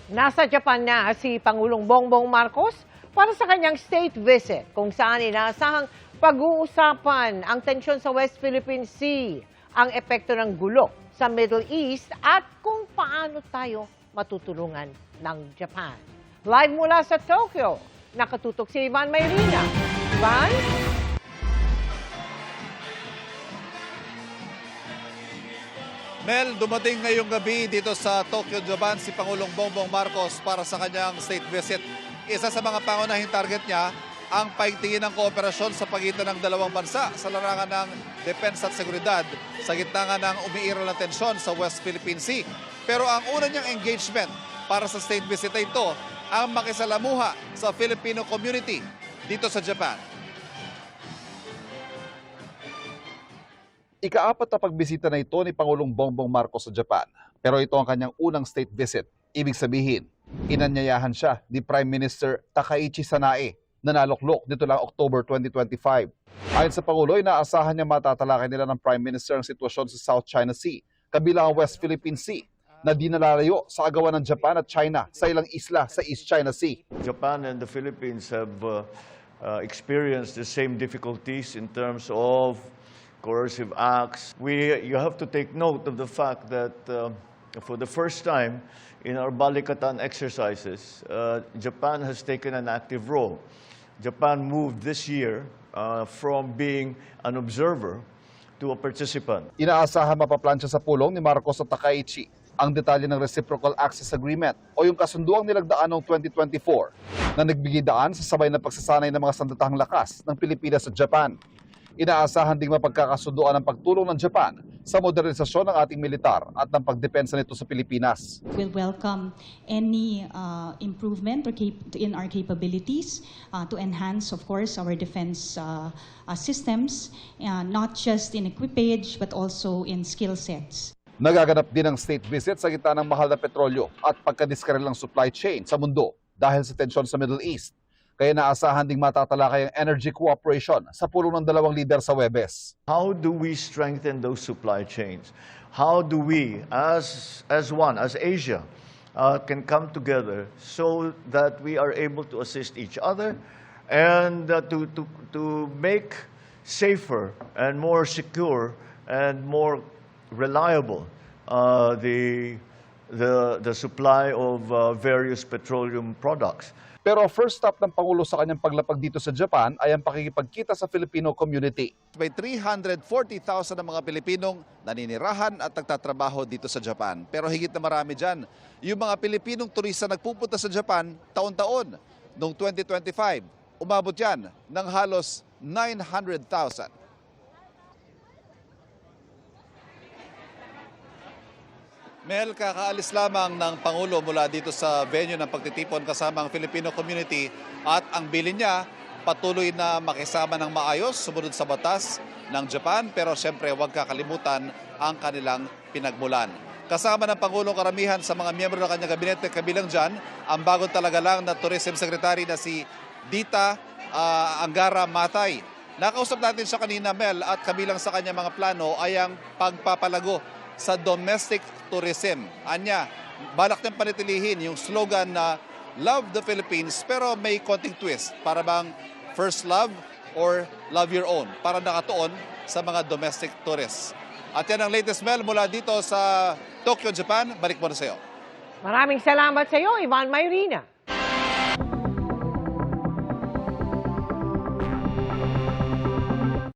Nasa Japan na si Pangulong Bongbong Marcos para sa kanyang state visit kung saan inaasahang pag-uusapan ang tensyon sa West Philippine Sea, ang epekto ng gulo sa Middle East at kung paano tayo matutulungan ng Japan. Live mula sa Tokyo, nakatutok si Ivan Mayrina. Ivan? Mel, dumating ngayong gabi dito sa Tokyo, Japan si Pangulong Bongbong Marcos para sa kanyang state visit. Isa sa mga pangunahing target niya ang paigtingin ng kooperasyon sa pagitan ng dalawang bansa sa larangan ng depensa at seguridad sa gitna nga ng umiiral na tensyon sa West Philippine Sea. Pero ang una niyang engagement para sa state visit ay ito ang makisalamuha sa Filipino community dito sa Japan. Ika-4 na pagbisita na ito ni Pangulong Bongbong Marcos sa Japan. Pero ito ang kanyang unang state visit. Ibig sabihin, inanyayahan siya ni Prime Minister Takaichi Sanae na naloklok dito lang October 2025. Ayon sa Pangulo, inaasahan niya matatalakay nila ng Prime Minister ang sitwasyon sa South China Sea, kabilang ang West Philippine Sea, na di nalalayo sa agawan ng Japan at China sa ilang isla sa East China Sea. Japan and the Philippines have experienced the same difficulties in terms of coercive acts. You have to take note of the fact that for the first time in our Balikatan exercises, Japan has taken an active role. Japan moved this year from being an observer to a participant. Inaasahan mapaplansya sa pulong ni Marcos at Takaichi ang detalye ng Reciprocal Access Agreement o yung kasunduang nilagdaan noong 2024 na nagbigay daan sa sabay na pagsasanay ng mga sandatahang lakas ng Pilipinas sa Japan. Inaasahan ding mapagkakasunduan ang pagtulong ng Japan sa modernisasyon ng ating militar at ng pagdepensa nito sa Pilipinas. We'll welcome any improvement in our capabilities to enhance, of course, our defense systems, not just in equipage but also in skill sets. Nagaganap din ang state visit sa gitna ng mahal na petrolyo at pagkadiskarilang supply chain sa mundo dahil sa tensyon sa Middle East. Kaya naasahan ding matatalakay ang energy cooperation sa pulong ng dalawang lider sa Webes. How do we strengthen those supply chains? How do we, as Asia, can come together so that we are able to assist each other and to make safer and more secure and more reliable the supply of various petroleum products. Pero first stop ng Pangulo sa kanyang paglapag dito sa Japan ay ang pakikipagkita sa Filipino community. May 340,000 na mga Pilipinong naninirahan at nagtatrabaho dito sa Japan. Pero higit na marami dyan, yung mga Pilipinong turista nagpupunta sa Japan taon-taon. Noong 2025, umabot yan ng halos 900,000. Mel, kakaalis lamang ng Pangulo mula dito sa venue ng pagtitipon kasama ang Filipino community at ang bilin niya patuloy na makisama ng maayos sumunod sa batas ng Japan pero siyempre huwag kakalimutan ang kanilang pinagmulan. Kasama ng Pangulong karamihan sa mga miyembro ng kanyang gabinete kabilang dyan ang bagong talaga lang na Tourism Secretary na si Dita Angara Matay. Nakausap natin siya kanina, Mel, at kabilang sa kanyang mga plano ay ang pagpapalago sa domestic tourism. Anya, balak niyang panitilihin yung slogan na Love the Philippines pero may konting twist. Para bang first love or love your own? Para nakatuon sa mga domestic tourists. At yan ang latest, Mel, mula dito sa Tokyo, Japan. Balik mo na sa iyo. Maraming salamat sa iyo, Ivan Mayrina.